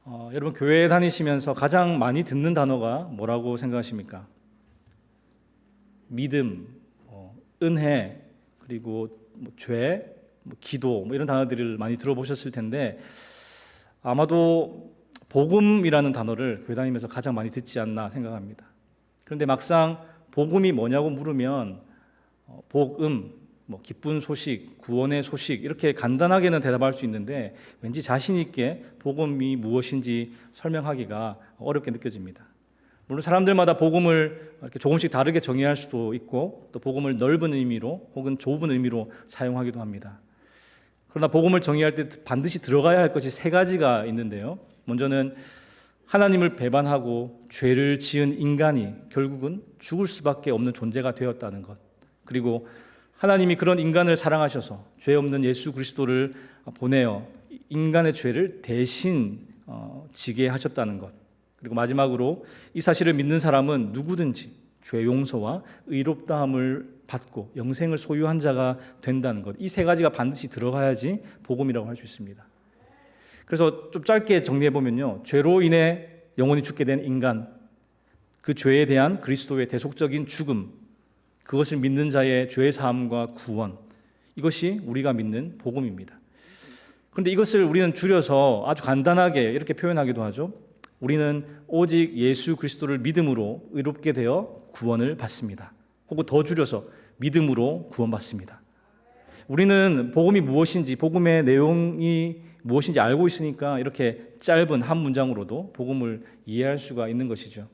여러분 교회 다니시면서 가장 많이 듣는 단어가 뭐라고 생각하십니까? 믿음, 은혜, 그리고 죄, 기도 이런 단어들을 많이 들어보셨을 텐데 아마도 복음이라는 단어를 교회 다니면서 가장 많이 듣지 않나 생각합니다. 그런데 막상 복음이 뭐냐고 물으면 복음, 기쁜 소식, 구원의 소식 이렇게 간단하게는 대답할 수 있는데 왠지 자신 있게 복음이 무엇인지 설명하기가 어렵게 느껴집니다. 물론 사람들마다 복음을 이렇게 조금씩 다르게 정의할 수도 있고 또 복음을 넓은 의미로 혹은 좁은 의미로 사용하기도 합니다. 그러나 복음을 정의할 때 반드시 들어가야 할 것이 세 가지가 있는데요. 먼저는 하나님을 배반하고 죄를 지은 인간이 결국은 죽을 수밖에 없는 존재가 되었다는 것, 그리고 하나님이 그런 인간을 사랑하셔서 죄 없는 예수 그리스도를 보내어 인간의 죄를 대신 지게 하셨다는 것, 그리고 마지막으로 이 사실을 믿는 사람은 누구든지 죄 용서와 의롭다함을 받고 영생을 소유한 자가 된다는 것, 이 세 가지가 반드시 들어가야지 복음이라고 할 수 있습니다. 그래서 좀 짧게 정리해보면요, 죄로 인해 영원히 죽게 된 인간, 그 죄에 대한 그리스도의 대속적인 죽음, 그것을 믿는 자의 죄 사함과 구원, 이것이 우리가 믿는 복음입니다. 그런데 이것을 우리는 줄여서 아주 간단하게 이렇게 표현하기도 하죠. 우리는 오직 예수 그리스도를 믿음으로 의롭게 되어 구원을 받습니다. 혹은 더 줄여서 믿음으로 구원받습니다. 우리는 복음이 무엇인지, 복음의 내용이 무엇인지 알고 있으니까 이렇게 짧은 한 문장으로도 복음을 이해할 수가 있는 것이죠.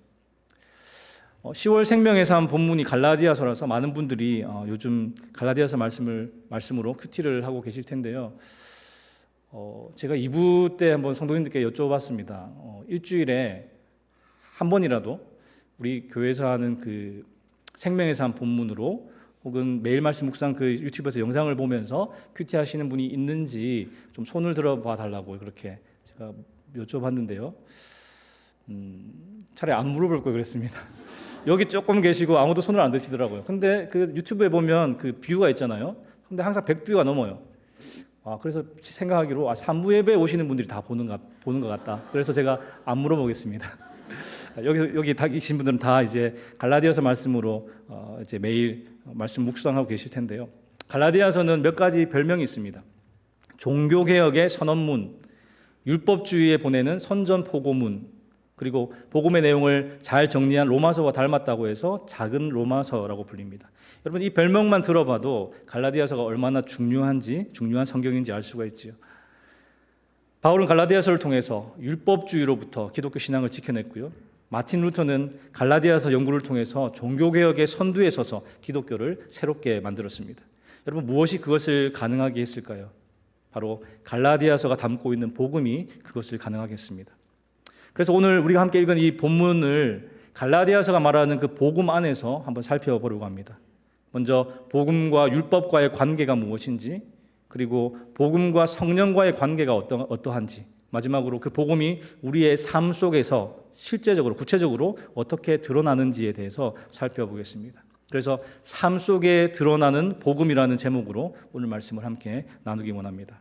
10월 생명의 삶 본문이 갈라디아서라서 많은 분들이 요즘 갈라디아서 말씀으로 큐티를 하고 계실 텐데요. 제가 2부 때 한번 성도님들께 여쭤봤습니다. 일주일에 한 번이라도 우리 교회에서 하는 그 생명의 삶 본문으로 혹은 매일 말씀 묵상 그 유튜브에서 영상을 보면서 큐티 하시는 분이 있는지 좀 손을 들어봐 달라고 그렇게 제가 여쭤봤는데요. 차라리 안 물어볼 걸 그랬습니다. 여기 조금 계시고 아무도 손을 안 드시더라고요. 근데 그 유튜브에 보면 그 뷰가 있잖아요. 근데 항상 100뷰가 넘어요. 그래서 생각하기로 3부 예배에 오시는 분들이 다 보는 것 같다. 그래서 제가 안 물어보겠습니다. 여기 다 계신 분들은 다 이제 갈라디아서 말씀으로 이제 매일 말씀 묵상하고 계실 텐데요. 갈라디아서는 몇 가지 별명이 있습니다. 종교개혁의 선언문, 율법주의에 보내는 선전포고문, 그리고 복음의 내용을 잘 정리한 로마서와 닮았다고 해서 작은 로마서라고 불립니다. 여러분 이 별명만 들어봐도 갈라디아서가 얼마나 중요한 성경인지 알 수가 있지요. 바울은 갈라디아서를 통해서 율법주의로부터 기독교 신앙을 지켜냈고요. 마틴 루터는 갈라디아서 연구를 통해서 종교개혁의 선두에 서서 기독교를 새롭게 만들었습니다. 여러분 무엇이 그것을 가능하게 했을까요? 바로 갈라디아서가 담고 있는 복음이 그것을 가능하게 했습니다. 그래서 오늘 우리가 함께 읽은 이 본문을 갈라디아서가 말하는 그 복음 안에서 한번 살펴보려고 합니다. 먼저 복음과 율법과의 관계가 무엇인지, 그리고 복음과 성령과의 관계가 어떠한지, 마지막으로 그 복음이 우리의 삶 속에서 실제적으로 구체적으로 어떻게 드러나는지에 대해서 살펴보겠습니다. 그래서 삶 속에 드러나는 복음이라는 제목으로 오늘 말씀을 함께 나누기 원합니다.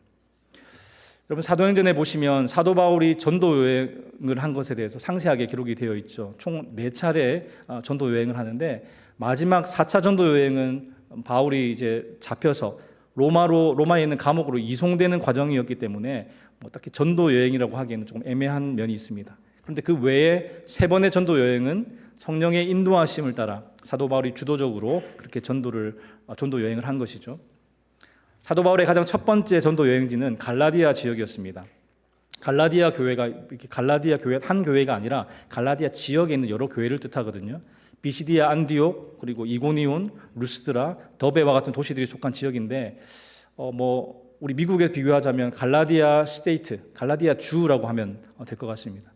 여러분 사도행전에 보시면 사도 바울이 전도 여행을 한 것에 대해서 상세하게 기록이 되어 있죠. 총 4차례 전도 여행을 하는데 마지막 4차 전도 여행은 바울이 이제 잡혀서 로마에 있는 감옥으로 이송되는 과정이었기 때문에 딱히 전도 여행이라고 하기에는 조금 애매한 면이 있습니다. 그런데 그 외에 3번의 전도 여행은 성령의 인도하심을 따라 사도 바울이 주도적으로 그렇게 전도 여행을 한 것이죠. 사도 바울의 가장 첫 번째 전도 여행지는 갈라디아 지역이었습니다. 갈라디아 교회가 한 교회가 아니라 갈라디아 지역에 있는 여러 교회를 뜻하거든요. 비시디아 안디옥, 그리고 이고니온, 루스드라, 더베와 같은 도시들이 속한 지역인데 우리 미국에 비교하자면 갈라디아 스테이트, 갈라디아 주라고 하면 될 것 같습니다.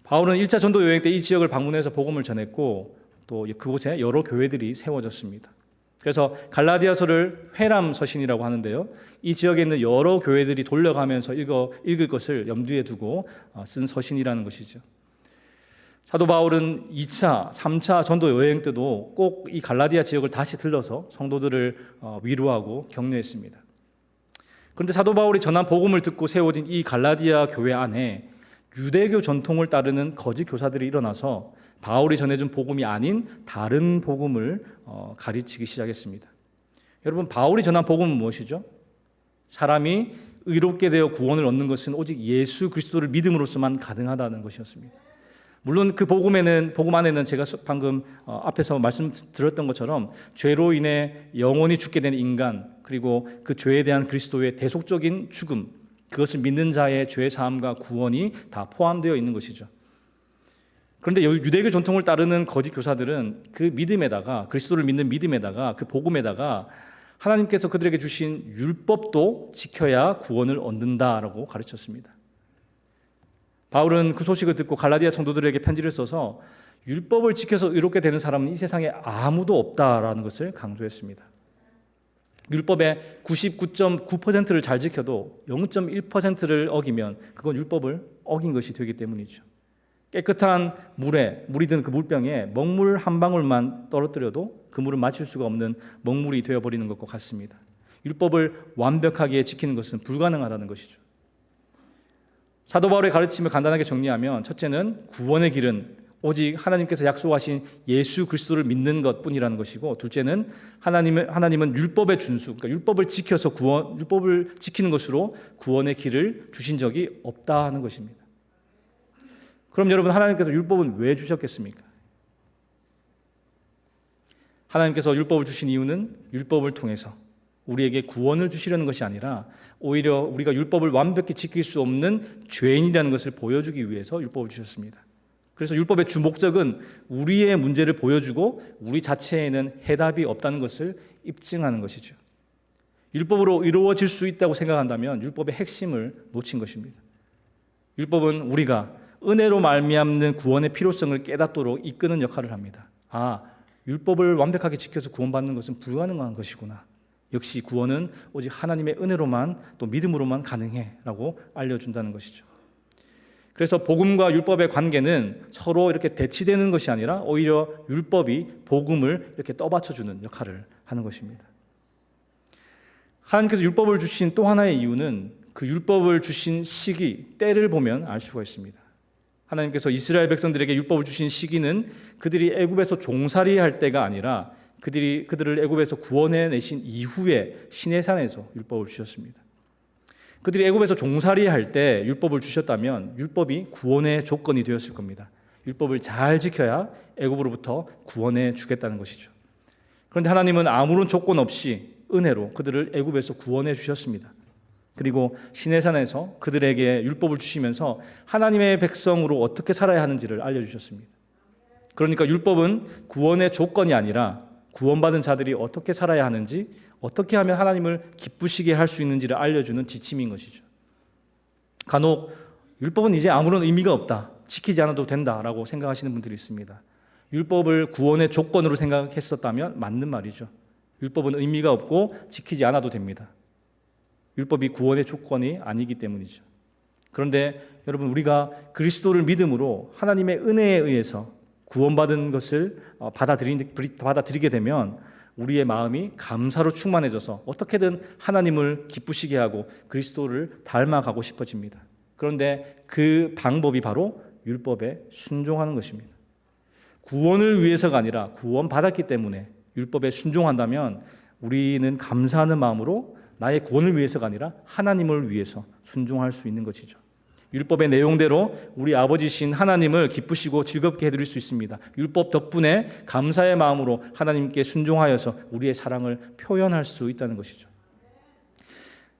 바울은 1차 전도 여행 때 이 지역을 방문해서 복음을 전했고 또 그곳에 여러 교회들이 세워졌습니다. 그래서 갈라디아서를 회람 서신이라고 하는데요. 이 지역에 있는 여러 교회들이 돌려가면서 읽을 것을 염두에 두고 쓴 서신이라는 것이죠. 사도 바울은 2차, 3차 전도 여행 때도 꼭 이 갈라디아 지역을 다시 들러서 성도들을 위로하고 격려했습니다. 그런데 사도 바울이 전한 복음을 듣고 세워진 이 갈라디아 교회 안에 유대교 전통을 따르는 거짓 교사들이 일어나서 바울이 전해준 복음이 아닌 다른 복음을 가르치기 시작했습니다. 여러분, 바울이 전한 복음은 무엇이죠? 사람이 의롭게 되어 구원을 얻는 것은 오직 예수 그리스도를 믿음으로서만 가능하다는 것이었습니다. 물론 그 복음 안에는 제가 방금 앞에서 말씀드렸던 것처럼 죄로 인해 영원히 죽게 된 인간, 그리고 그 죄에 대한 그리스도의 대속적인 죽음, 그것을 믿는 자의 죄 사함과 구원이 다 포함되어 있는 것이죠. 그런데 유대교 전통을 따르는 거짓 교사들은 그 믿음에다가, 그리스도를 믿는 믿음에다가, 그 복음에다가 하나님께서 그들에게 주신 율법도 지켜야 구원을 얻는다라고 가르쳤습니다. 바울은 그 소식을 듣고 갈라디아 성도들에게 편지를 써서 율법을 지켜서 의롭게 되는 사람은 이 세상에 아무도 없다라는 것을 강조했습니다. 율법의 99.9%를 잘 지켜도 0.1%를 어기면 그건 율법을 어긴 것이 되기 때문이죠. 깨끗한 물이 든 그 물병에 먹물 한 방울만 떨어뜨려도 그 물은 마실 수가 없는 먹물이 되어버리는 것과 같습니다. 율법을 완벽하게 지키는 것은 불가능하다는 것이죠. 사도 바울의 가르침을 간단하게 정리하면, 첫째는 구원의 길은 오직 하나님께서 약속하신 예수 그리스도를 믿는 것뿐이라는 것이고, 둘째는 하나님은 율법의 준수, 그러니까 율법을 지켜서 율법을 지키는 것으로 구원의 길을 주신 적이 없다 하는 것입니다. 그럼 여러분, 하나님께서 율법은 왜 주셨겠습니까? 하나님께서 율법을 주신 이유는 율법을 통해서 우리에게 구원을 주시려는 것이 아니라 오히려 우리가 율법을 완벽히 지킬 수 없는 죄인이라는 것을 보여주기 위해서 율법을 주셨습니다. 그래서 율법의 주 목적은 우리의 문제를 보여주고 우리 자체에는 해답이 없다는 것을 입증하는 것이죠. 율법으로 이루어질 수 있다고 생각한다면 율법의 핵심을 놓친 것입니다. 율법은 우리가 은혜로 말미암는 구원의 필요성을 깨닫도록 이끄는 역할을 합니다. 율법을 완벽하게 지켜서 구원받는 것은 불가능한 것이구나. 역시 구원은 오직 하나님의 은혜로만, 또 믿음으로만 가능해라고 알려준다는 것이죠. 그래서 복음과 율법의 관계는 서로 이렇게 대치되는 것이 아니라 오히려 율법이 복음을 이렇게 떠받쳐주는 역할을 하는 것입니다. 하나님께서 율법을 주신 또 하나의 이유는 그 율법을 주신 시기, 때를 보면 알 수가 있습니다. 하나님께서 이스라엘 백성들에게 율법을 주신 시기는 그들이 애굽에서 종살이할 때가 아니라 그들을 애굽에서 구원해 내신 이후에 시내산에서 율법을 주셨습니다. 그들이 애굽에서 종살이할 때 율법을 주셨다면 율법이 구원의 조건이 되었을 겁니다. 율법을 잘 지켜야 애굽으로부터 구원해 주겠다는 것이죠. 그런데 하나님은 아무런 조건 없이 은혜로 그들을 애굽에서 구원해 주셨습니다. 그리고 시내산에서 그들에게 율법을 주시면서 하나님의 백성으로 어떻게 살아야 하는지를 알려주셨습니다. 그러니까 율법은 구원의 조건이 아니라 구원받은 자들이 어떻게 살아야 하는지, 어떻게 하면 하나님을 기쁘시게 할 수 있는지를 알려주는 지침인 것이죠. 간혹 율법은 이제 아무런 의미가 없다, 지키지 않아도 된다라고 생각하시는 분들이 있습니다. 율법을 구원의 조건으로 생각했었다면 맞는 말이죠. 율법은 의미가 없고 지키지 않아도 됩니다. 율법이 구원의 조건이 아니기 때문이죠. 그런데 여러분, 우리가 그리스도를 믿음으로 하나님의 은혜에 의해서 구원받은 것을 받아들이게 되면 우리의 마음이 감사로 충만해져서 어떻게든 하나님을 기쁘시게 하고 그리스도를 닮아가고 싶어집니다. 그런데 그 방법이 바로 율법에 순종하는 것입니다. 구원을 위해서가 아니라 구원받았기 때문에 율법에 순종한다면 우리는 감사하는 마음으로 나의 구원을 위해서가 아니라 하나님을 위해서 순종할 수 있는 것이죠. 율법의 내용대로 우리 아버지신 하나님을 기쁘시고 즐겁게 해드릴 수 있습니다. 율법 덕분에 감사의 마음으로 하나님께 순종하여서 우리의 사랑을 표현할 수 있다는 것이죠.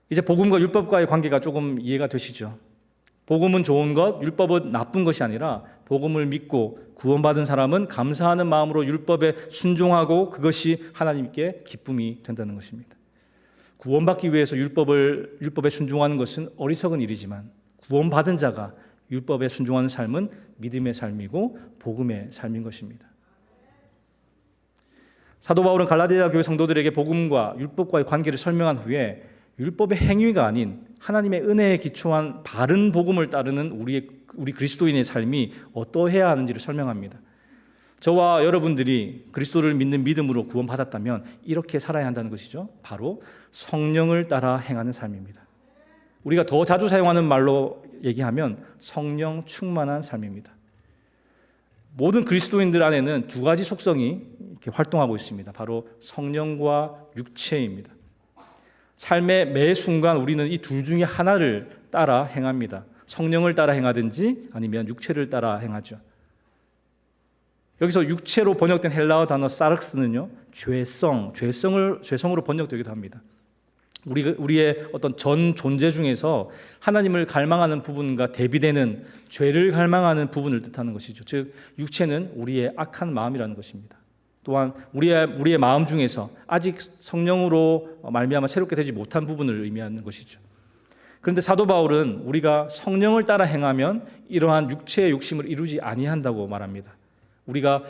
이제 복음과 율법과의 관계가 조금 이해가 되시죠? 복음은 좋은 것, 율법은 나쁜 것이 아니라 복음을 믿고 구원받은 사람은 감사하는 마음으로 율법에 순종하고 그것이 하나님께 기쁨이 된다는 것입니다. 구원받기 위해서 율법에 순종하는 것은 어리석은 일이지만 구원받은 자가 율법에 순종하는 삶은 믿음의 삶이고 복음의 삶인 것입니다. 사도 바울은 갈라디아 교회 성도들에게 복음과 율법과의 관계를 설명한 후에 율법의 행위가 아닌 하나님의 은혜에 기초한 바른 복음을 따르는 우리 그리스도인의 삶이 어떠해야 하는지를 설명합니다. 저와 여러분들이 그리스도를 믿는 믿음으로 구원받았다면 이렇게 살아야 한다는 것이죠. 바로 성령을 따라 행하는 삶입니다. 우리가 더 자주 사용하는 말로 얘기하면 성령 충만한 삶입니다. 모든 그리스도인들 안에는 두 가지 속성이 이렇게 활동하고 있습니다. 바로 성령과 육체입니다. 삶의 매 순간 우리는 이 둘 중에 하나를 따라 행합니다. 성령을 따라 행하든지 아니면 육체를 따라 행하죠. 여기서 육체로 번역된 헬라어 단어 사르크스는요, 죄성으로 번역되기도 합니다. 우리의 어떤 전 존재 중에서 하나님을 갈망하는 부분과 대비되는 죄를 갈망하는 부분을 뜻하는 것이죠. 즉 육체는 우리의 악한 마음이라는 것입니다. 또한 우리의 마음 중에서 아직 성령으로 말미암아 새롭게 되지 못한 부분을 의미하는 것이죠. 그런데 사도 바울은 우리가 성령을 따라 행하면 이러한 육체의 욕심을 이루지 아니한다고 말합니다. 우리가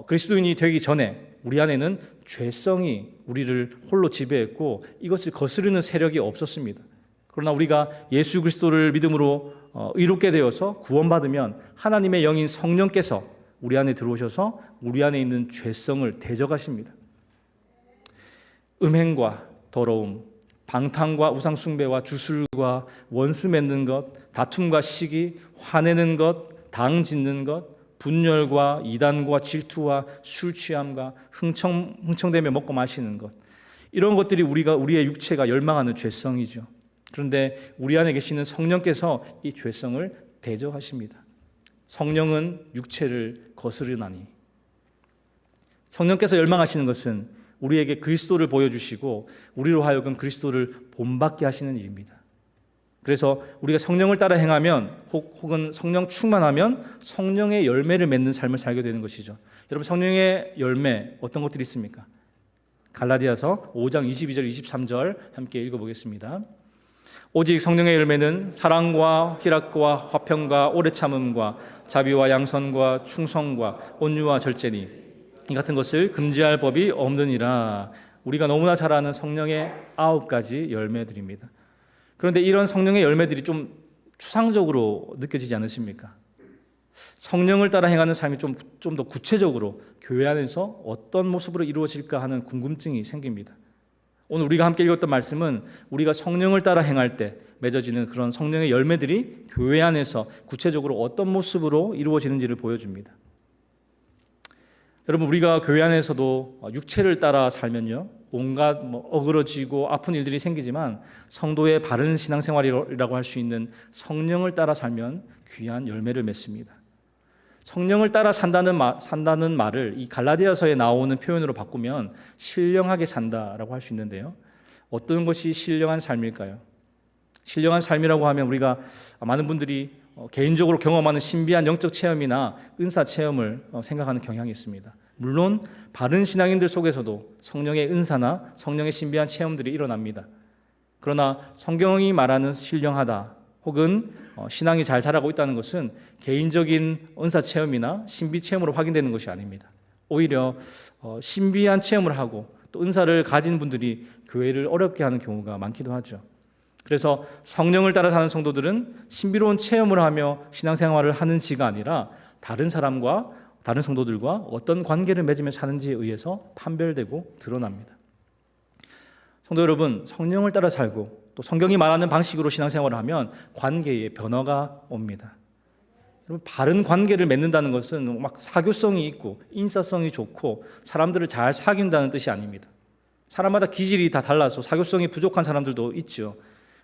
그리스도인이 되기 전에 우리 안에는 죄성이 우리를 홀로 지배했고 이것을 거스르는 세력이 없었습니다. 그러나 우리가 예수 그리스도를 믿음으로 의롭게 되어서 구원받으면 하나님의 영인 성령께서 우리 안에 들어오셔서 우리 안에 있는 죄성을 대적하십니다. 음행과 더러움, 방탕과 우상숭배와 주술과 원수 맺는 것, 다툼과 시기, 화내는 것, 당 짓는 것, 분열과 이단과 질투와 술 취함과 흥청대며 먹고 마시는 것, 이런 것들이 우리의 육체가 열망하는 죄성이죠. 그런데 우리 안에 계시는 성령께서 이 죄성을 대적하십니다. 성령은 육체를 거스르나니. 성령께서 열망하시는 것은 우리에게 그리스도를 보여주시고 우리로 하여금 그리스도를 본받게 하시는 일입니다. 그래서 우리가 성령을 따라 행하면 혹은 성령 충만하면 성령의 열매를 맺는 삶을 살게 되는 것이죠. 여러분, 성령의 열매 어떤 것들이 있습니까? 갈라디아서 5장 22절 23절 함께 읽어보겠습니다. 오직 성령의 열매는 사랑과 희락과 화평과 오래 참음과 자비와 양선과 충성과 온유와 절제니 이 같은 것을 금지할 법이 없느니라. 우리가 너무나 잘 아는 성령의 9가지 열매들입니다. 그런데 이런 성령의 열매들이 좀 추상적으로 느껴지지 않으십니까? 성령을 따라 행하는 삶이 좀 더 구체적으로 교회 안에서 어떤 모습으로 이루어질까 하는 궁금증이 생깁니다. 오늘 우리가 함께 읽었던 말씀은 우리가 성령을 따라 행할 때 맺어지는 그런 성령의 열매들이 교회 안에서 구체적으로 어떤 모습으로 이루어지는지를 보여줍니다. 여러분, 우리가 교회 안에서도 육체를 따라 살면요, 온갖 어그러지고 아픈 일들이 생기지만 성도의 바른 신앙생활이라고 할 수 있는 성령을 따라 살면 귀한 열매를 맺습니다. 성령을 따라 산다는 말을 이 갈라디아서에 나오는 표현으로 바꾸면 신령하게 산다라고 할 수 있는데요. 어떤 것이 신령한 삶일까요? 신령한 삶이라고 하면 우리가 많은 분들이 개인적으로 경험하는 신비한 영적 체험이나 은사 체험을 생각하는 경향이 있습니다. 물론 바른 신앙인들 속에서도 성령의 은사나 성령의 신비한 체험들이 일어납니다. 그러나 성경이 말하는 신령하다 혹은 신앙이 잘 자라고 있다는 것은 개인적인 은사 체험이나 신비 체험으로 확인되는 것이 아닙니다. 오히려 신비한 체험을 하고 또 은사를 가진 분들이 교회를 어렵게 하는 경우가 많기도 하죠. 그래서 성령을 따라 사는 성도들은 신비로운 체험을 하며 신앙생활을 하는지가 아니라 다른 사람과 다른 성도들과 어떤 관계를 맺으며 사는지에 의해서 판별되고 드러납니다. 성도 여러분, 성령을 따라 살고 또 성경이 말하는 방식으로 신앙생활을 하면 관계에 변화가 옵니다. 여러분, 바른 관계를 맺는다는 것은 막 사교성이 있고 인사성이 좋고 사람들을 잘 사귄다는 뜻이 아닙니다. 사람마다 기질이 다 달라서 사교성이 부족한 사람들도 있죠.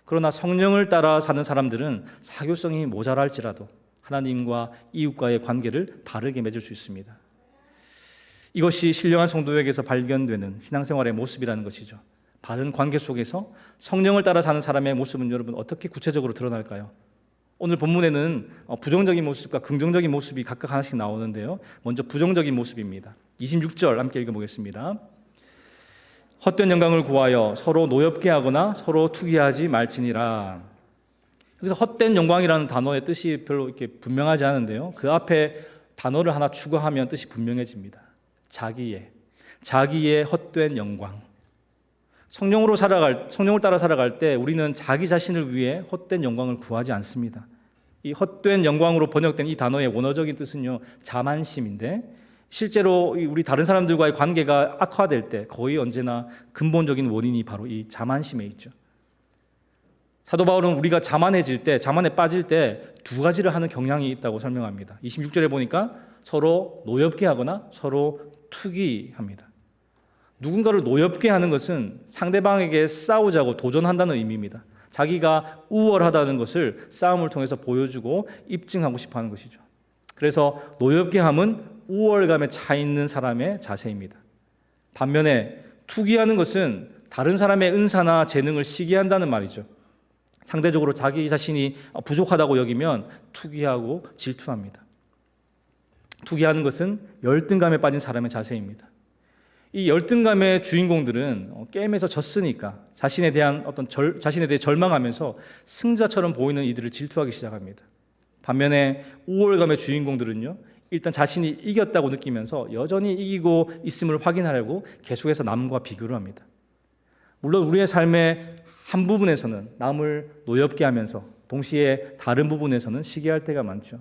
그러나 성령을 따라 사는 사람들은 사교성이 모자랄지라도 하나님과 이웃과의 관계를 바르게 맺을 수 있습니다. 이것이 신령한 성도에게서 발견되는 신앙생활의 모습이라는 것이죠. 바른 관계 속에서 성령을 따라 사는 사람의 모습은 여러분 어떻게 구체적으로 드러날까요? 오늘 본문에는 부정적인 모습과 긍정적인 모습이 각각 하나씩 나오는데요. 먼저 부정적인 모습입니다. 26절 함께 읽어보겠습니다. 헛된 영광을 구하여 서로 노엽게 하거나 서로 투기하지 말지니라. 여기서 헛된 영광이라는 단어의 뜻이 별로 이렇게 분명하지 않은데요. 그 앞에 단어를 하나 추가하면 뜻이 분명해집니다. 자기의 헛된 영광. 성령을 따라 살아갈 때 우리는 자기 자신을 위해 헛된 영광을 구하지 않습니다. 이 헛된 영광으로 번역된 이 단어의 원어적인 뜻은요, 자만심인데 실제로 우리 다른 사람들과의 관계가 악화될 때 거의 언제나 근본적인 원인이 바로 이 자만심에 있죠. 사도 바울은 우리가 자만해질 때, 자만에 빠질 때 두 가지를 하는 경향이 있다고 설명합니다. 26절에 보니까 서로 노엽게 하거나 서로 투기합니다. 누군가를 노엽게 하는 것은 상대방에게 싸우자고 도전한다는 의미입니다. 자기가 우월하다는 것을 싸움을 통해서 보여주고 입증하고 싶어 하는 것이죠. 그래서 노엽게 함은 우월감에 차 있는 사람의 자세입니다. 반면에 투기하는 것은 다른 사람의 은사나 재능을 시기한다는 말이죠. 상대적으로 자기 자신이 부족하다고 여기면 투기하고 질투합니다. 투기하는 것은 열등감에 빠진 사람의 자세입니다. 이 열등감의 주인공들은 게임에서 졌으니까 자신에 대해 절망하면서 승자처럼 보이는 이들을 질투하기 시작합니다. 반면에 우월감의 주인공들은요, 일단 자신이 이겼다고 느끼면서 여전히 이기고 있음을 확인하려고 계속해서 남과 비교를 합니다. 물론 우리의 삶의 한 부분에서는 남을 노엽게 하면서 동시에 다른 부분에서는 시기할 때가 많죠.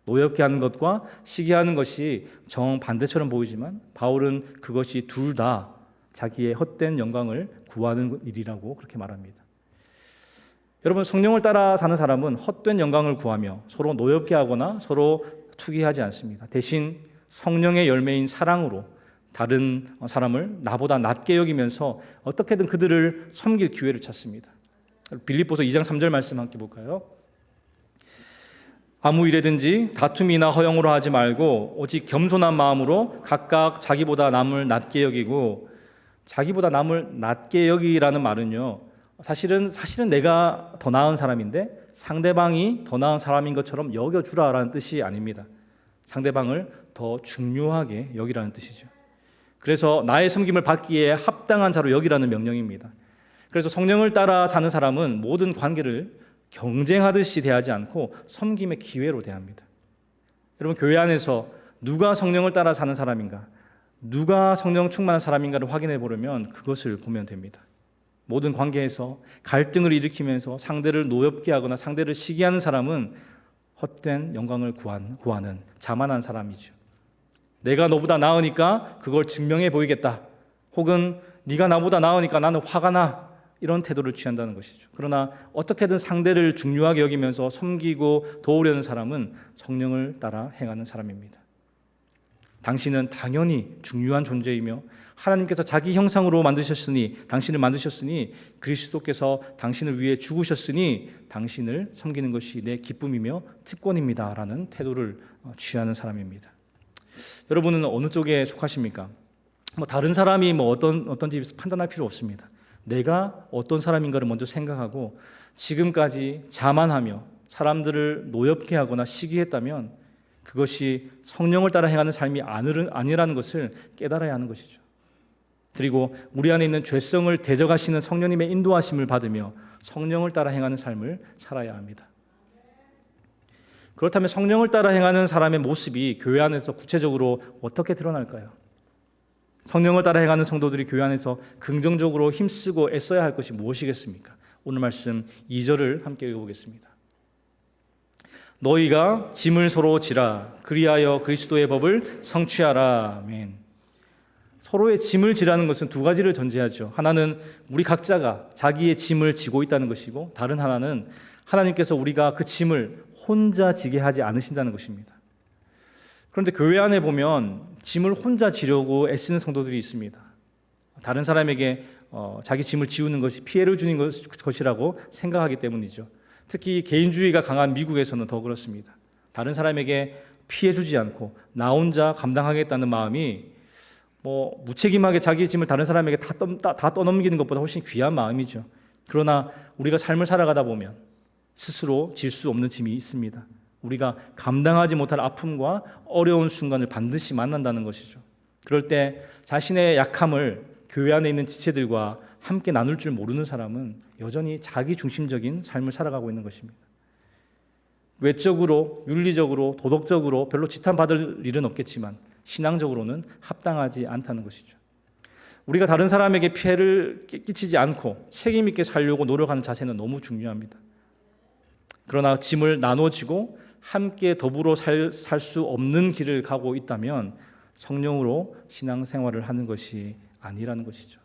노엽게 하는 것과 시기하는 것이 정반대처럼 보이지만 바울은 그것이 둘 다 자기의 헛된 영광을 구하는 일이라고 그렇게 말합니다. 여러분, 성령을 따라 사는 사람은 헛된 영광을 구하며 서로 노엽게 하거나 서로 투기하지 않습니다. 대신 성령의 열매인 사랑으로 다른 사람을 나보다 낮게 여기면서 어떻게든 그들을 섬길 기회를 찾습니다. 빌립보서 2장 3절 말씀 함께 볼까요? 아무 일에든지 다툼이나 허영으로 하지 말고 오직 겸손한 마음으로 각각 자기보다 남을 낮게 여기고, 자기보다 남을 낮게 여기라는 말은요, 사실은 내가 더 나은 사람인데 상대방이 더 나은 사람인 것처럼 여겨주라라는 뜻이 아닙니다. 상대방을 더 중요하게 여기라는 뜻이죠. 그래서 나의 섬김을 받기에 합당한 자로 여기라는 명령입니다. 그래서 성령을 따라 사는 사람은 모든 관계를 경쟁하듯이 대하지 않고 섬김의 기회로 대합니다. 여러분, 교회 안에서 누가 성령을 따라 사는 사람인가, 누가 성령 충만한 사람인가를 확인해 보려면 그것을 보면 됩니다. 모든 관계에서 갈등을 일으키면서 상대를 노엽게 하거나 상대를 시기하는 사람은 헛된 영광을 구하는 자만한 사람이죠. 내가 너보다 나으니까 그걸 증명해 보이겠다, 혹은 네가 나보다 나으니까 나는 화가 나, 이런 태도를 취한다는 것이죠. 그러나 어떻게든 상대를 중요하게 여기면서 섬기고 도우려는 사람은 성령을 따라 행하는 사람입니다. 당신은 당연히 중요한 존재이며 하나님께서 자기 형상으로 당신을 만드셨으니 그리스도께서 당신을 위해 죽으셨으니 당신을 섬기는 것이 내 기쁨이며 특권입니다 라는 태도를 취하는 사람입니다. 여러분은 어느 쪽에 속하십니까? 다른 사람이 어떤지 판단할 필요 없습니다. 내가 어떤 사람인가를 먼저 생각하고 지금까지 자만하며 사람들을 노엽게 하거나 시기했다면 그것이 성령을 따라 행하는 삶이 아니라는 것을 깨달아야 하는 것이죠. 그리고 우리 안에 있는 죄성을 대적하시는 성령님의 인도하심을 받으며 성령을 따라 행하는 삶을 살아야 합니다. 그렇다면 성령을 따라 행하는 사람의 모습이 교회 안에서 구체적으로 어떻게 드러날까요? 성령을 따라 행하는 성도들이 교회 안에서 긍정적으로 힘쓰고 애써야 할 것이 무엇이겠습니까? 오늘 말씀 2절을 함께 읽어보겠습니다. 너희가 짐을 서로 지라 그리하여 그리스도의 법을 성취하라. 아멘. 서로의 짐을 지라는 것은 두 가지를 전제하죠. 하나는 우리 각자가 자기의 짐을 지고 있다는 것이고, 다른 하나는 하나님께서 우리가 그 짐을 혼자 지게 하지 않으신다는 것입니다. 그런데 교회 안에 보면 짐을 혼자 지려고 애쓰는 성도들이 있습니다. 다른 사람에게 자기 짐을 지우는 것이 피해를 주는 것이라고 생각하기 때문이죠. 특히 개인주의가 강한 미국에서는 더 그렇습니다. 다른 사람에게 피해 주지 않고 나 혼자 감당하겠다는 마음이 무책임하게 자기 짐을 다른 사람에게 다 떠넘기는 것보다 훨씬 귀한 마음이죠. 그러나 우리가 삶을 살아가다 보면 스스로 질 수 없는 짐이 있습니다. 우리가 감당하지 못할 아픔과 어려운 순간을 반드시 만난다는 것이죠. 그럴 때 자신의 약함을 교회 안에 있는 지체들과 함께 나눌 줄 모르는 사람은 여전히 자기 중심적인 삶을 살아가고 있는 것입니다. 외적으로, 윤리적으로, 도덕적으로 별로 지탄받을 일은 없겠지만 신앙적으로는 합당하지 않다는 것이죠. 우리가 다른 사람에게 피해를 끼치지 않고 책임 있게 살려고 노력하는 자세는 너무 중요합니다. 그러나 짐을 나눠지고 함께 더불어 살 수 없는 길을 가고 있다면 성령으로 신앙생활을 하는 것이 아니라는 것이죠.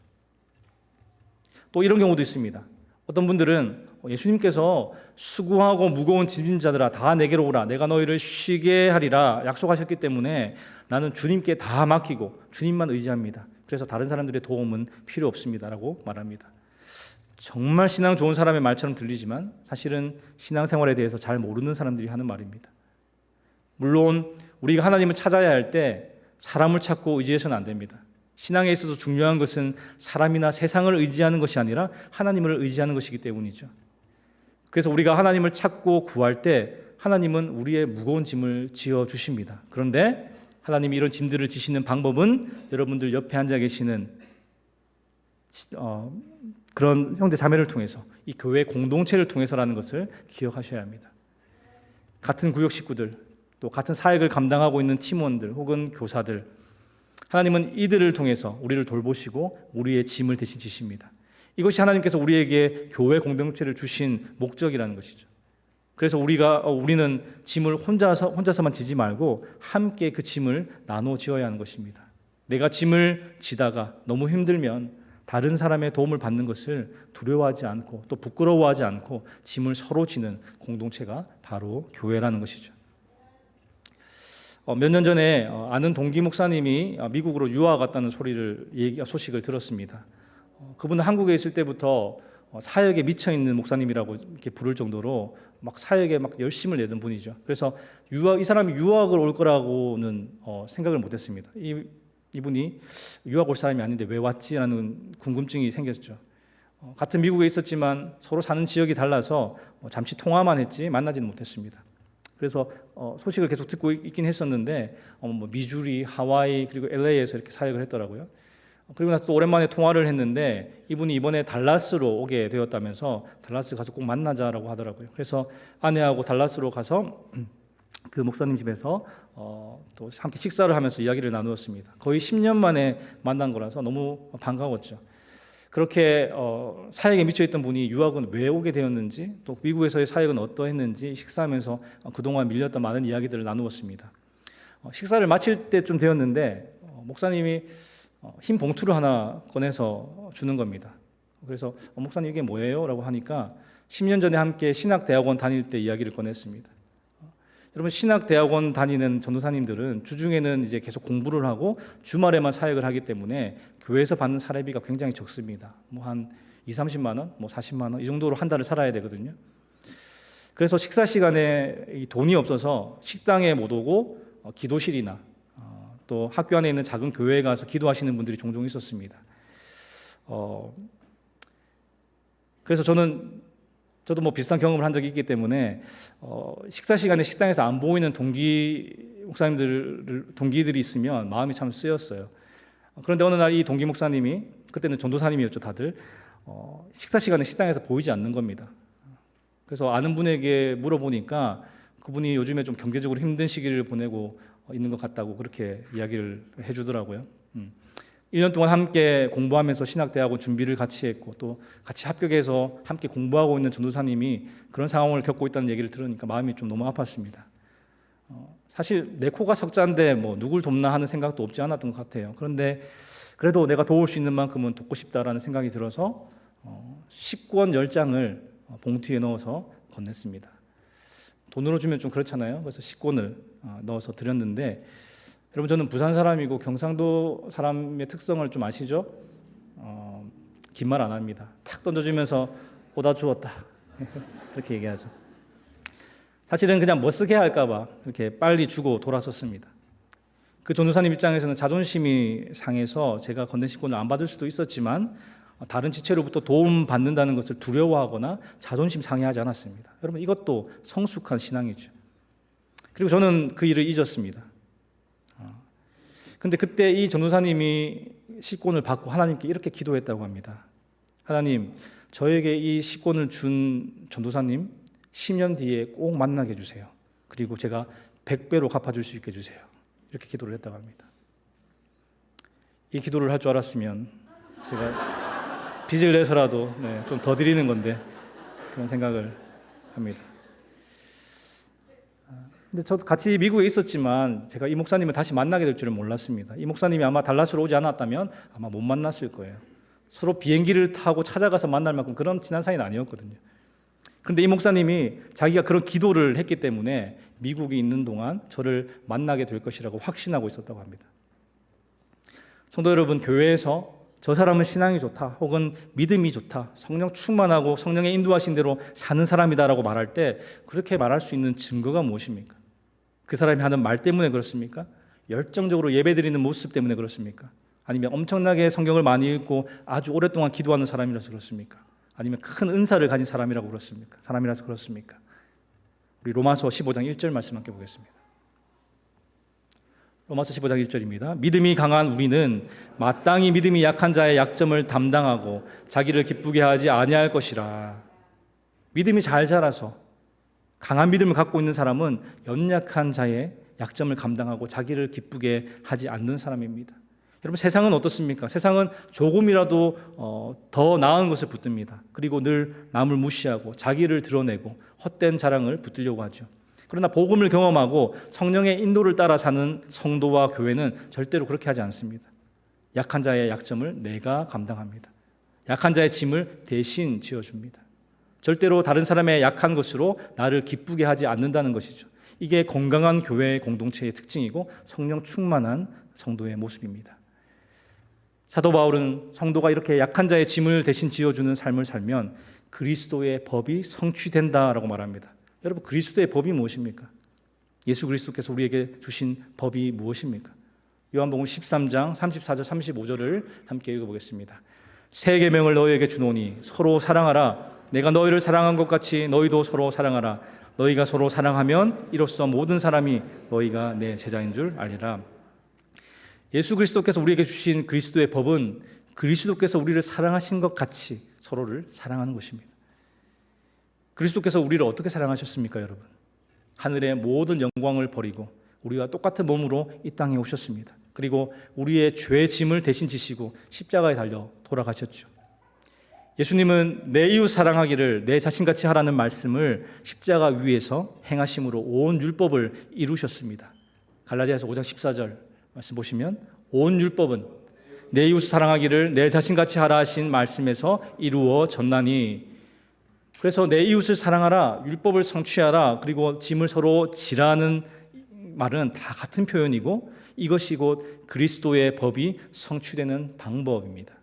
또 이런 경우도 있습니다. 어떤 분들은 예수님께서 수고하고 무거운 짐진 자들아 다 내게로 오라 내가 너희를 쉬게 하리라 약속하셨기 때문에 나는 주님께 다 맡기고 주님만 의지합니다. 그래서 다른 사람들의 도움은 필요 없습니다라고 말합니다. 정말 신앙 좋은 사람의 말처럼 들리지만 사실은 신앙생활에 대해서 잘 모르는 사람들이 하는 말입니다. 물론 우리가 하나님을 찾아야 할 때 사람을 찾고 의지해서는 안 됩니다. 신앙에 있어서 중요한 것은 사람이나 세상을 의지하는 것이 아니라 하나님을 의지하는 것이기 때문이죠. 그래서 우리가 하나님을 찾고 구할 때 하나님은 우리의 무거운 짐을 지어 주십니다. 그런데 하나님이 이런 짐들을 지시는 방법은 여러분들 옆에 앉아 계시는 그런 형제 자매를 통해서 이 교회 공동체를 통해서라는 것을 기억하셔야 합니다. 같은 구역 식구들 또 같은 사역을 감당하고 있는 팀원들 혹은 교사들 하나님은 이들을 통해서 우리를 돌보시고 우리의 짐을 대신 지십니다. 이것이 하나님께서 우리에게 교회 공동체를 주신 목적이라는 것이죠. 그래서 우리는 짐을 혼자서만 지지 말고 함께 그 짐을 나눠 지어야 하는 것입니다. 내가 짐을 지다가 너무 힘들면 다른 사람의 도움을 받는 것을 두려워하지 않고 또 부끄러워하지 않고 짐을 서로 지는 공동체가 바로 교회라는 것이죠. 몇 년 전에 아는 동기 목사님이 미국으로 유학 갔다는 소식을 들었습니다. 그분은 한국에 있을 때부터 사역에 미쳐 있는 목사님이라고 이렇게 부를 정도로 막 사역에 막 열심을 내던 분이죠. 그래서 이 사람이 유학을 올 거라고는 생각을 못했습니다. 이분이 유학 올 사람이 아닌데 왜 왔지라는 궁금증이 생겼죠. 같은 미국에 있었지만 서로 사는 지역이 달라서 잠시 통화만 했지 만나지는 못했습니다. 그래서 소식을 계속 듣고 있긴 했었는데 미주리, 하와이 그리고 LA에서 이렇게 사역을 했더라고요. 그리고 나서 또 오랜만에 통화를 했는데 이분이 이번에 달라스로 오게 되었다면서 달라스 가서 꼭 만나자라고 하더라고요. 그래서 아내하고 달라스로 가서 그 목사님 집에서 또 함께 식사를 하면서 이야기를 나누었습니다. 거의 10년 만에 만난 거라서 너무 반가웠죠. 그렇게 사역에 미쳐있던 분이 유학은 왜 오게 되었는지 또 미국에서의 사역은 어떠했는지 식사하면서 그동안 밀렸던 많은 이야기들을 나누었습니다. 식사를 마칠 때쯤 되었는데 목사님이 흰 봉투를 하나 꺼내서 주는 겁니다. 그래서 목사님 이게 뭐예요? 라고 하니까 10년 전에 함께 신학대학원 다닐 때 이야기를 꺼냈습니다. 여러분 신학대학원 다니는 전도사님들은 주중에는 이제 계속 공부를 하고 주말에만 사역을 하기 때문에 교회에서 받는 사례비가 굉장히 적습니다. 한 20-30만 원, 40만 원 이 정도로 한 달을 살아야 되거든요. 그래서 식사 시간에 돈이 없어서 식당에 못 오고 기도실이나 또 학교 안에 있는 작은 교회에 가서 기도하시는 분들이 종종 있었습니다. 그래서 저도 비슷한 경험을 한 적이 있기 때문에 식사 시간에 식당에서 안 보이는 동기들이 있으면 마음이 참 쓰였어요. 그런데 어느 날 이 동기 목사님이 그때는 전도사님이었죠 다들 식사 시간에 식당에서 보이지 않는 겁니다. 그래서 아는 분에게 물어보니까 그분이 요즘에 좀 경제적으로 힘든 시기를 보내고 있는 것 같다고 그렇게 이야기를 해주더라고요. 1년 동안 함께 공부하면서 신학대학원 준비를 같이 했고 또 같이 합격해서 함께 공부하고 있는 전도사님이 그런 상황을 겪고 있다는 얘기를 들으니까 마음이 좀 너무 아팠습니다. 사실 내 코가 석자인데 누굴 돕나 하는 생각도 없지 않았던 것 같아요. 그런데 그래도 내가 도울 수 있는 만큼은 돕고 싶다라는 생각이 들어서 식권 10장을 봉투에 넣어서 건넸습니다. 돈으로 주면 좀 그렇잖아요. 그래서 식권을 넣어서 드렸는데 여러분 저는 부산 사람이고 경상도 사람의 특성을 좀 아시죠? 긴 말 안 합니다. 탁 던져주면서 오다 주었다 그렇게 얘기하죠. 사실은 그냥 멋쓰게 할까 봐 이렇게 빨리 주고 돌아섰습니다. 그 전도사님 입장에서는 자존심이 상해서 제가 건넨 식권을 안 받을 수도 있었지만 다른 지체로부터 도움 받는다는 것을 두려워하거나 자존심 상해하지 않았습니다. 여러분 이것도 성숙한 신앙이죠. 그리고 저는 그 일을 잊었습니다. 근데 그때 이 전도사님이 식권을 받고 하나님께 이렇게 기도했다고 합니다. 하나님, 저에게 이 식권을 준 전도사님 10년 뒤에 꼭 만나게 해주세요. 그리고 제가 100배로 갚아줄 수 있게 해주세요. 이렇게 기도를 했다고 합니다. 이 기도를 할 줄 알았으면 제가 빚을 내서라도 좀 더 드리는 건데 그런 생각을 합니다. 근데 저도 같이 미국에 있었지만 제가 이 목사님을 다시 만나게 될 줄은 몰랐습니다. 이 목사님이 아마 달라스로 오지 않았다면 아마 못 만났을 거예요. 서로 비행기를 타고 찾아가서 만날 만큼 그런 친한 사이는 아니었거든요. 그런데 이 목사님이 자기가 그런 기도를 했기 때문에 미국에 있는 동안 저를 만나게 될 것이라고 확신하고 있었다고 합니다. 성도 여러분, 교회에서 저 사람은 신앙이 좋다, 혹은 믿음이 좋다, 성령 충만하고 성령의 인도하신 대로 사는 사람이다라고 말할 때 그렇게 말할 수 있는 증거가 무엇입니까? 그 사람이 하는 말 때문에 그렇습니까? 열정적으로 예배드리는 모습 때문에 그렇습니까? 아니면 엄청나게 성경을 많이 읽고 아주 오랫동안 기도하는 사람이라서 그렇습니까? 아니면 큰 은사를 가진 사람이라서 그렇습니까? 우리 로마서 15장 1절 말씀 함께 보겠습니다. 로마서 15장 1절입니다. 믿음이 강한 우리는 마땅히 믿음이 약한 자의 약점을 담당하고 자기를 기쁘게 하지 아니할 것이라. 믿음이 잘 자라서 강한 믿음을 갖고 있는 사람은 연약한 자의 약점을 감당하고 자기를 기쁘게 하지 않는 사람입니다. 여러분, 세상은 어떻습니까? 세상은 조금이라도 더 나은 것을 붙듭니다. 그리고 늘 남을 무시하고 자기를 드러내고 헛된 자랑을 붙들려고 하죠. 그러나 복음을 경험하고 성령의 인도를 따라 사는 성도와 교회는 절대로 그렇게 하지 않습니다. 약한 자의 약점을 내가 감당합니다. 약한 자의 짐을 대신 지어줍니다. 절대로 다른 사람의 약한 것으로 나를 기쁘게 하지 않는다는 것이죠. 이게 건강한 교회 공동체의 특징이고 성령 충만한 성도의 모습입니다. 사도 바울은 성도가 이렇게 약한 자의 짐을 대신 지어주는 삶을 살면 그리스도의 법이 성취된다라고 말합니다. 여러분, 그리스도의 법이 무엇입니까? 예수 그리스도께서 우리에게 주신 법이 무엇입니까? 요한복음 13장 34절 35절을 함께 읽어보겠습니다. 새 계명을 너희에게 주노니 서로 사랑하라. 내가 너희를 사랑한 것 같이 너희도 서로 사랑하라. 너희가 서로 사랑하면 이로써 모든 사람이 너희가 내 제자인 줄 알리라. 예수 그리스도께서 우리에게 주신 그리스도의 법은 그리스도께서 우리를 사랑하신 것 같이 서로를 사랑하는 것입니다. 그리스도께서 우리를 어떻게 사랑하셨습니까, 여러분? 하늘의 모든 영광을 버리고 우리와 똑같은 몸으로 이 땅에 오셨습니다. 그리고 우리의 죄 짐을 대신 지시고 십자가에 달려 돌아가셨죠. 예수님은 내 이웃 사랑하기를 내 자신같이 하라는 말씀을 십자가 위에서 행하심으로 온 율법을 이루셨습니다. 갈라디아서 5장 14절 말씀 보시면 온 율법은 내 이웃 사랑하기를 내 자신같이 하라 하신 말씀에서 이루어졌나니. 그래서 내 이웃을 사랑하라, 율법을 성취하라, 그리고 짐을 서로 지라는 말은 다 같은 표현이고 이것이 곧 그리스도의 법이 성취되는 방법입니다.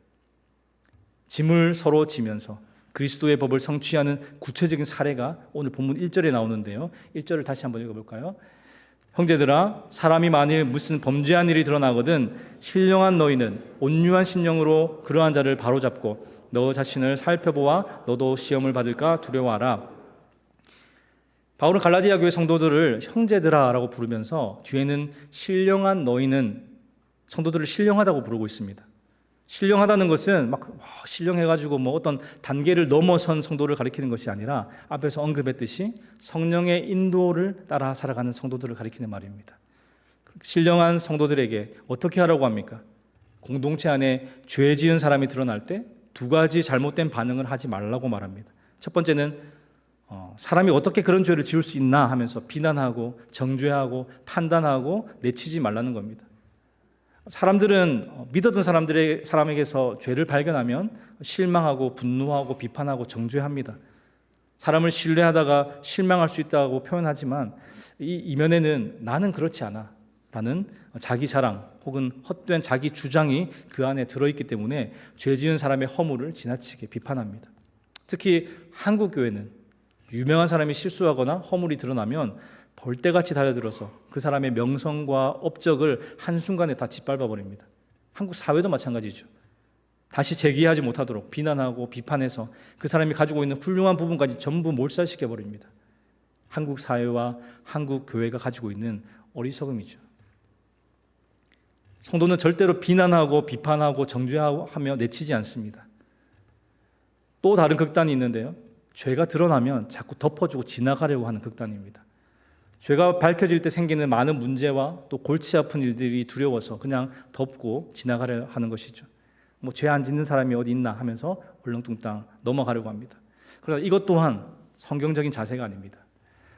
짐을 서로 지면서 그리스도의 법을 성취하는 구체적인 사례가 오늘 본문 1절에 나오는데요. 1절을 다시 한번 읽어볼까요? 형제들아, 사람이 만일 무슨 범죄한 일이 드러나거든 신령한 너희는 온유한 심령으로 그러한 자를 바로잡고 너 자신을 살펴보아 너도 시험을 받을까 두려워하라. 바울은 갈라디아 교회 성도들을 형제들아라고 부르면서 뒤에는 신령한 너희는 성도들을 신령하다고 부르고 있습니다. 신령하다는 것은 막 신령해가지고 뭐 어떤 단계를 넘어선 성도를 가리키는 것이 아니라 앞에서 언급했듯이 성령의 인도를 따라 살아가는 성도들을 가리키는 말입니다. 신령한 성도들에게 어떻게 하라고 합니까? 공동체 안에 죄 지은 사람이 드러날 때 두 가지 잘못된 반응을 하지 말라고 말합니다. 첫 번째는 사람이 어떻게 그런 죄를 지을 수 있나 하면서 비난하고 정죄하고 판단하고 내치지 말라는 겁니다. 사람들은 믿었던 사람에게서 죄를 발견하면 실망하고 분노하고 비판하고 정죄합니다. 사람을 신뢰하다가 실망할 수 있다고 표현하지만 이 이면에는 나는 그렇지 않아 라는 자기 자랑 혹은 헛된 자기 주장이 그 안에 들어있기 때문에 죄 지은 사람의 허물을 지나치게 비판합니다. 특히 한국 교회는 유명한 사람이 실수하거나 허물이 드러나면 벌떼같이 달려들어서 그 사람의 명성과 업적을 한순간에 다 짓밟아 버립니다. 한국 사회도 마찬가지죠. 다시 재기하지 못하도록 비난하고 비판해서 그 사람이 가지고 있는 훌륭한 부분까지 전부 몰살시켜 버립니다. 한국 사회와 한국 교회가 가지고 있는 어리석음이죠. 성도는 절대로 비난하고 비판하고 정죄하며 내치지 않습니다. 또 다른 극단이 있는데요. 죄가 드러나면 자꾸 덮어주고 지나가려고 하는 극단입니다. 죄가 밝혀질 때 생기는 많은 문제와 또 골치 아픈 일들이 두려워서 그냥 덮고 지나가려 하는 것이죠. 뭐 죄 안 짓는 사람이 어디 있나 하면서 얼렁뚱땅 넘어가려고 합니다. 그러나 이것 또한 성경적인 자세가 아닙니다.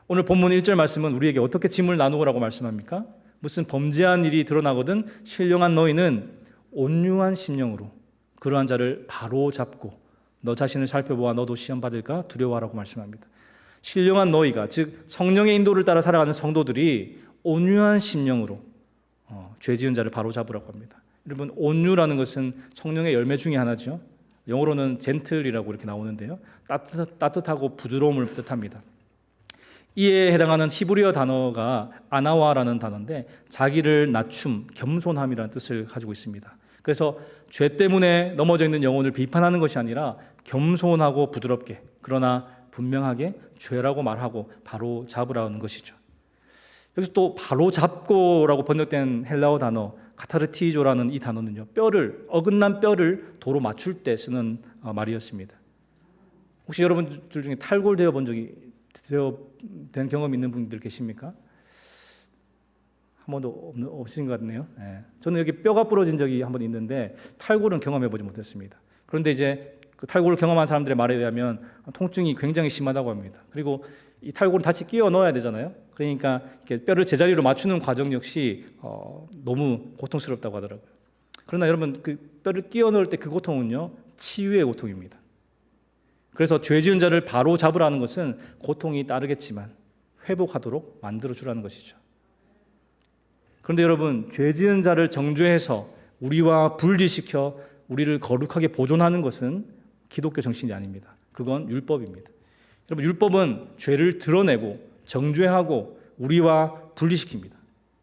오늘 본문 1절 말씀은 우리에게 어떻게 짐을 나누라고 말씀합니까? 무슨 범죄한 일이 드러나거든 신령한 너희는 온유한 심령으로 그러한 자를 바로 잡고 너 자신을 살펴보아 너도 시험 받을까 두려워하라고 말씀합니다. 신령한 너희가, 즉 성령의 인도를 따라 살아가는 성도들이 온유한 심령으로 죄 지은 자를 바로잡으라고 합니다. 여러분, 온유라는 것은 성령의 열매 중에 하나죠. 영어로는 젠틀이라고 이렇게 나오는데요, 따뜻하고 부드러움을 뜻합니다. 이에 해당하는 히브리어 단어가 아나와라는 단어인데 자기를 낮춤, 겸손함이라는 뜻을 가지고 있습니다. 그래서 죄 때문에 넘어져 있는 영혼을 비판하는 것이 아니라 겸손하고 부드럽게, 그러나 분명하게 죄라고 말하고 바로 잡으라는 것이죠. 여기서 또 바로 잡고라고 번역된 헬라어 단어 카타르티조라는 이 단어는요, 어긋난 뼈를 도로 맞출 때 쓰는 말이었습니다. 혹시 여러분들 중에 탈골되어 본 적이 된 경험 있는 분들 계십니까? 한 번도 없으신 것 같네요. 저는 여기 뼈가 부러진 적이 한 번 있는데 탈골은 경험해 보지 못했습니다. 그런데 이제 그 탈골을 경험한 사람들의 말에 의하면 통증이 굉장히 심하다고 합니다. 그리고 이 탈골은 다시 끼워 넣어야 되잖아요. 그러니까 이렇게 뼈를 제자리로 맞추는 과정 역시 너무 고통스럽다고 하더라고요. 그러나 여러분, 그 뼈를 끼워 넣을 때 그 고통은요, 치유의 고통입니다. 그래서 죄 지은 자를 바로 잡으라는 것은 고통이 따르겠지만 회복하도록 만들어 주라는 것이죠. 그런데 여러분, 죄 지은 자를 정죄해서 우리와 분리시켜 우리를 거룩하게 보존하는 것은 기독교 정신이 아닙니다. 그건 율법입니다. 여러분, 율법은 죄를 드러내고 정죄하고 우리와 분리시킵니다.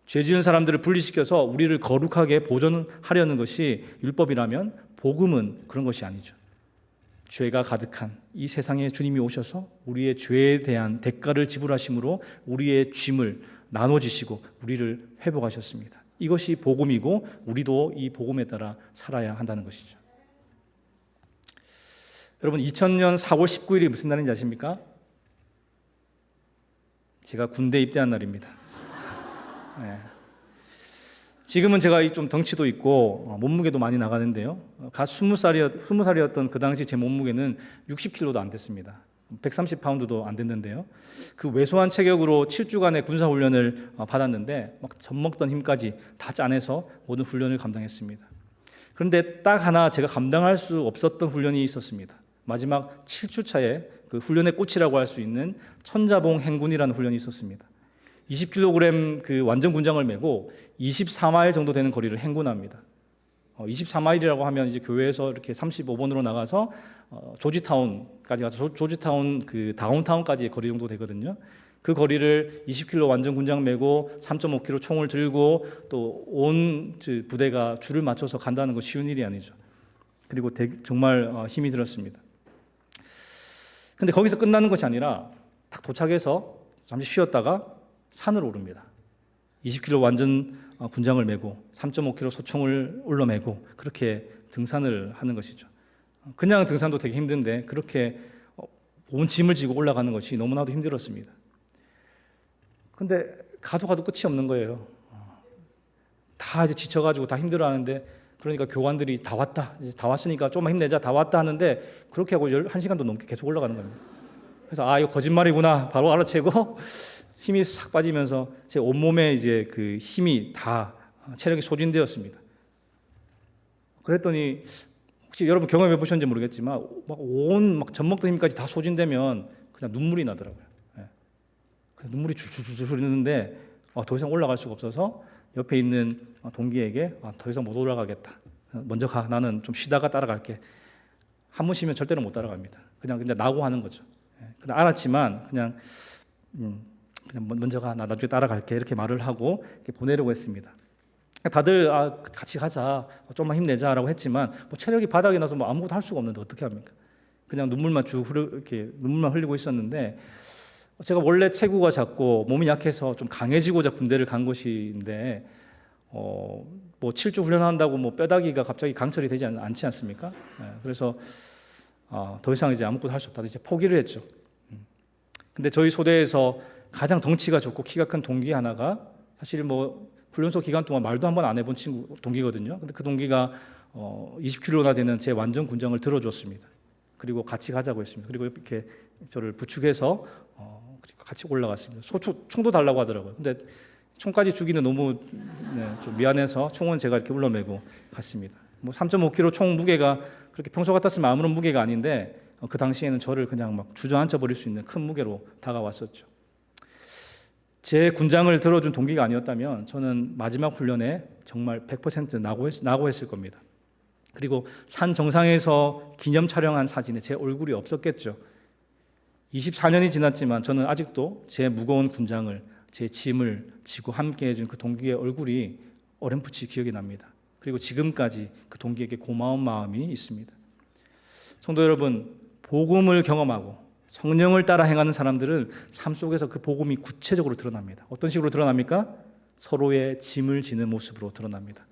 죄 지은 사람들을 분리시켜서 우리를 거룩하게 보존하려는 것이 율법이라면 복음은 그런 것이 아니죠. 죄가 가득한 이 세상에 주님이 오셔서 우리의 죄에 대한 대가를 지불하심으로 우리의 짐을 나눠지시고 우리를 회복하셨습니다. 이것이 복음이고 우리도 이 복음에 따라 살아야 한다는 것이죠. 여러분, 2000년 4월 19일이 무슨 날인지 아십니까? 제가 군대 입대한 날입니다. 네. 지금은 제가 좀 덩치도 있고 몸무게도 많이 나가는데요, 갓 20살이었던 그 당시 제 몸무게는 60kg도 안 됐습니다. 130파운드도 안 됐는데요, 그 왜소한 체격으로 7주간의 군사훈련을 받았는데 막 젖먹던 힘까지 다 짜내서 모든 훈련을 감당했습니다. 그런데 딱 하나 제가 감당할 수 없었던 훈련이 있었습니다. 마지막 7주차에 그 훈련의 꽃이라고 할 수 있는 천자봉 행군이라는 훈련이 있었습니다. 20kg 그 완전 군장을 메고 24마일 정도 되는 거리를 행군합니다. 24마일이라고 하면 이제 교회에서 이렇게 35번으로 나가서 조지타운까지 가서 조지타운 그 다운타운까지의 거리 정도 되거든요. 그 거리를 20kg 완전 군장 메고 3.5kg 총을 들고 또 온 부대가 줄을 맞춰서 간다는 거 쉬운 일이 아니죠. 그리고 정말 힘이 들었습니다. 근데 거기서 끝나는 것이 아니라 딱 도착해서 잠시 쉬었다가 산을 오릅니다. 20kg 완전 군장을 메고 3.5kg 소총을 올려메고 그렇게 등산을 하는 것이죠. 그냥 등산도 되게 힘든데 그렇게 온 짐을 지고 올라가는 것이 너무나도 힘들었습니다. 근데 가도 끝이 없는 거예요. 다 이제 지쳐가지고 다 힘들어하는데, 그러니까 교관들이 다 왔다, 이제 다 왔으니까 조금만 힘내자, 다 왔다 하는데 그렇게 하고 1시간도 넘게 계속 올라가는 겁니다. 그래서 이거 거짓말이구나 바로 알아채고 힘이 싹 빠지면서 제 온몸에 이제 그 힘이 다 체력이 소진되었습니다. 그랬더니 혹시 여러분 경험해 보셨는지 모르겠지만 온 젖먹던 힘까지 다 소진되면 그냥 눈물이 나더라고요. 그냥 눈물이 줄줄줄 흐르는데 더 이상 올라갈 수가 없어서 옆에 있는 동기에게 더 이상 못 올라가겠다, 먼저 가, 나는 좀 쉬다가 따라갈게. 한 번 쉬면 절대로 못 따라갑니다. 그냥 나고 하는 거죠. 그냥 알았지만 그냥 먼저 가, 나 나중에 따라갈게, 이렇게 말을 하고 이렇게 보내려고 했습니다. 다들 같이 가자, 좀만 힘내자라고 했지만 체력이 바닥이 나서 아무것도 할 수가 없는데 어떻게 합니까? 그냥 눈물만 이렇게 눈물만 흘리고 있었는데, 제가 원래 체구가 작고 몸이 약해서 좀 강해지고자 군대를 간 것인데 뭐 7주 훈련한다고 뼈다귀가 갑자기 강철이 되지 않지 않습니까? 그래서 더 이상 이제 아무것도 할 수 없다, 이제 포기를 했죠. 근데 저희 소대에서 가장 덩치가 좋고 키가 큰 동기 하나가 사실 훈련소 기간 동안 말도 한 번 안 해본 동기거든요. 근데 그 동기가 20kg나 되는 제 완전 군장을 들어줬습니다. 그리고 같이 가자고 했습니다. 그리고 이렇게 저를 부축해서 그리고 같이 올라갔습니다. 총도 달라고 하더라고요. 근데 총까지 주기는 너무 좀 미안해서 총은 제가 이렇게 올려매고 갔습니다. 3.5kg 총 무게가 그렇게 평소 같았으면 아무런 무게가 아닌데 그 당시에는 저를 그냥 막 주저앉혀 버릴 수 있는 큰 무게로 다가왔었죠. 제 군장을 들어준 동기가 아니었다면 저는 마지막 훈련에 정말 100% 낙오했을 겁니다. 그리고 산 정상에서 기념 촬영한 사진에 제 얼굴이 없었겠죠. 24년이 지났지만 저는 아직도 제 무거운 군장을, 제 짐을 지고 함께 해준 그 동기의 얼굴이 어렴풋이 기억이 납니다. 그리고 지금까지 그 동기에게 고마운 마음이 있습니다. 성도 여러분, 복음을 경험하고 성령을 따라 행하는 사람들은 삶 속에서 그 복음이 구체적으로 드러납니다. 어떤 식으로 드러납니까? 서로의 짐을 지는 모습으로 드러납니다.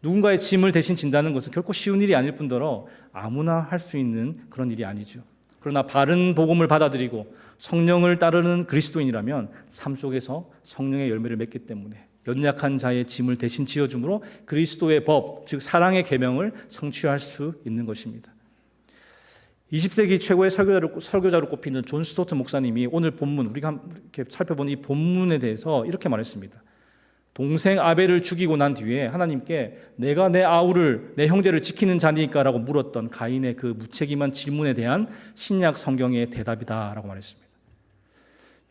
누군가의 짐을 대신 진다는 것은 결코 쉬운 일이 아닐 뿐더러 아무나 할 수 있는 그런 일이 아니죠. 그러나 바른 복음을 받아들이고 성령을 따르는 그리스도인이라면 삶 속에서 성령의 열매를 맺기 때문에 연약한 자의 짐을 대신 지어줌으로 그리스도의 법, 즉 사랑의 계명을 성취할 수 있는 것입니다. 20세기 최고의 설교자로 꼽히는 존 스토트 목사님이 오늘 본문, 우리가 이렇게 살펴본 이 본문에 대해서 이렇게 말했습니다. 동생 아벨을 죽이고 난 뒤에 하나님께 내가 내 아우를, 내 형제를 지키는 자니까라고 물었던 가인의 그 무책임한 질문에 대한 신약 성경의 대답이다라고 말했습니다.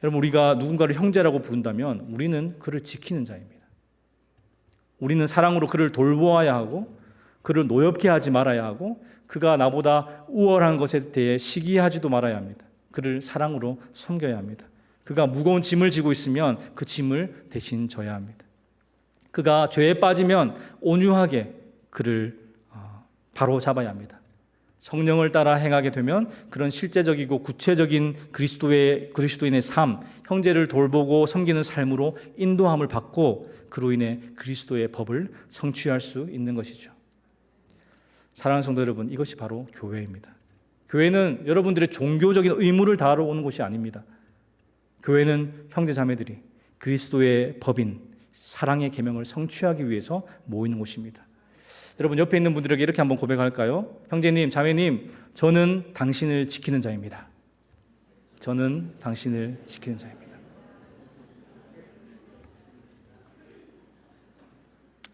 여러분, 우리가 누군가를 형제라고 부른다면 우리는 그를 지키는 자입니다. 우리는 사랑으로 그를 돌보아야 하고 그를 노엽게 하지 말아야 하고 그가 나보다 우월한 것에 대해 시기하지도 말아야 합니다. 그를 사랑으로 섬겨야 합니다. 그가 무거운 짐을 지고 있으면 그 짐을 대신 져야 합니다. 그가 죄에 빠지면 온유하게 그를 바로 잡아야 합니다. 성령을 따라 행하게 되면 그런 실제적이고 구체적인 그리스도인의 삶, 형제를 돌보고 섬기는 삶으로 인도함을 받고 그로 인해 그리스도의 법을 성취할 수 있는 것이죠. 사랑하는 성도 여러분, 이것이 바로 교회입니다. 교회는 여러분들의 종교적인 의무를 다하러 오는 곳이 아닙니다. 교회는 형제 자매들이 그리스도의 법인 사랑의 계명을 성취하기 위해서 모이는 곳입니다. 여러분, 옆에 있는 분들에게 이렇게 한번 고백할까요? 형제님, 자매님, 저는 당신을 지키는 자입니다. 저는 당신을 지키는 자입니다.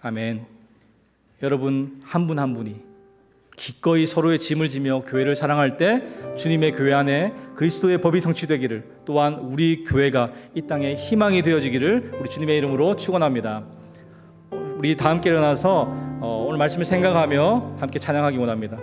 아멘. 여러분 한 분 한 분이 기꺼이 서로의 짐을 지며 교회를 사랑할 때 주님의 교회 안에 그리스도의 법이 성취되기를, 또한 우리 교회가 이 땅에 희망이 되어지기를 우리 주님의 이름으로 축원합니다. 우리 다 함께 일어나서 오늘 말씀을 생각하며 함께 찬양하기 원합니다.